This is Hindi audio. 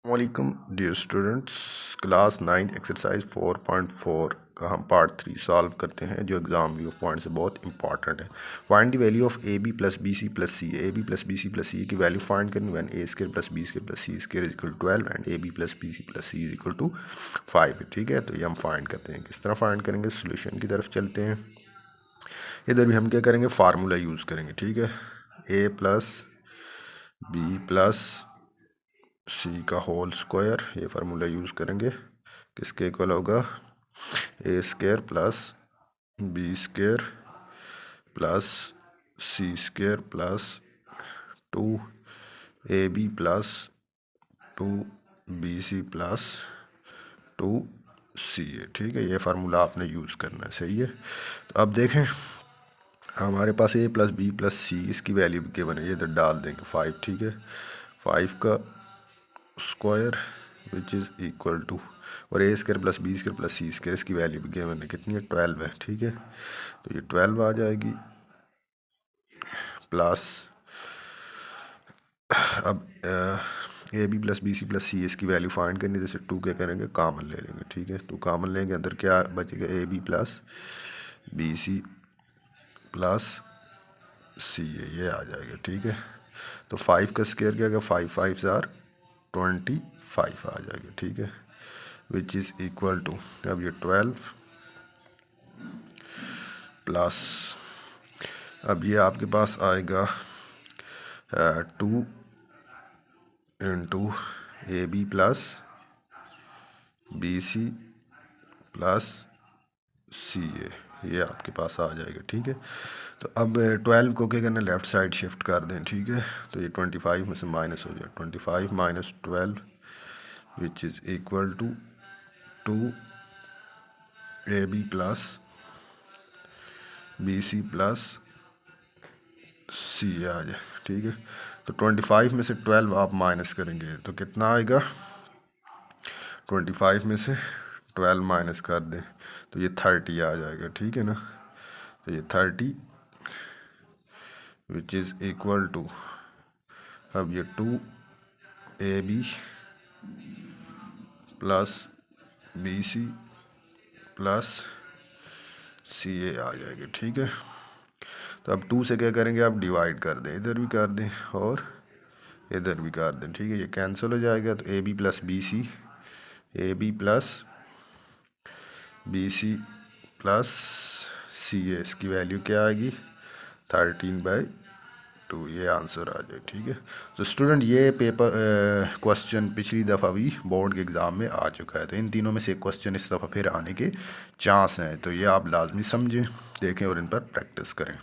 वालेकुम डियर स्टूडेंट्स, क्लास 9 एक्सरसाइज 4.4 का हम पार्ट 3 सॉल्व करते हैं जो एग्ज़ाम व्यू पॉइंट से बहुत इंपॉर्टेंट है। Find the value of A B plus B C plus C. A B plus B C plus C की वैल्यू फाइंड करनी when A square plus B square plus C square is equal to 12 and A B plus B C plus C is equal to 5। ठीक है, तो ये हम फाइंड करते हैं। किस तरह फाइंड करेंगे, सोल्यूशन की तरफ चलते हैं। इधर भी हम क्या करेंगे, फार्मूला यूज़ करेंगे। ठीक है, A plus B plus C का होल स्क्वायर, ये फार्मूला यूज़ करेंगे। किसके इक्वल होगा, A square plus B square plus C square plus 2 A B plus 2 B C plus 2 C A. ठीक है, ये फार्मूला आपने यूज़ करना है। सही है, तो अब देखें हमारे पास ए प्लस बी प्लस सी, इसकी वैल्यू गिवन है, ये इधर डाल देंगे 5। ठीक है, 5 का square which is equal to, और A square plus B square plus C square, इसकी वैल्यू भी गिवन है, कितनी है, 12 है। ठीक है, तो ये 12 आ जाएगी प्लस, अब A B plus B C plus C, इसकी वैल्यू फाइंड करनी, जैसे 2 क्या करेंगे, कॉमन ले लेंगे। ठीक है, तो कॉमन लेंगे, अंदर क्या बचेगा, A B plus B C plus C A, ये आ जाएगा। ठीक है, तो 5 का स्क्वायर क्या होगा, 5 5 आर 25 आ जाएगा। ठीक है, विच इज़ इक्वल टू, अब ये 12 प्लस, अब ये आपके पास आएगा 2 into A B plus B C plus C A, ये आपके पास आ जाएगा। ठीक है, तो अब 12 को क्या करना, लेफ़्ट साइड शिफ्ट कर दें। ठीक है, तो ये 25 में से माइनस हो जाए, 25 minus 12 which is equal to 2 A B plus B C plus C आ जाए। ठीक है, तो 25 में से 12 आप माइनस करेंगे तो कितना आएगा, 25 में से 12 माइनस कर दें तो ये 30 आ जाएगा। ठीक है ना, तो ये 30 विच इज़ इक्वल टू, अब ये 2 A B plus B C plus C A आ जाएगी। ठीक है, तो अब 2 से क्या करेंगे, आप डिवाइड कर दें, इधर भी कर दें और इधर भी कर दें। ठीक है, ये कैंसिल हो जाएगा, तो A B plus B C, A B plus B C plus C A, इसकी वैल्यू क्या आएगी, 13/2, ये आंसर आ जाए। ठीक है, तो स्टूडेंट ये पेपर क्वेश्चन पिछली दफ़ा भी बोर्ड के एग्ज़ाम में आ चुका है, तो इन तीनों में से एक क्वेश्चन इस दफ़ा फिर आने के चांस हैं, तो ये आप लाजमी समझें, देखें और इन पर प्रैक्टिस करें।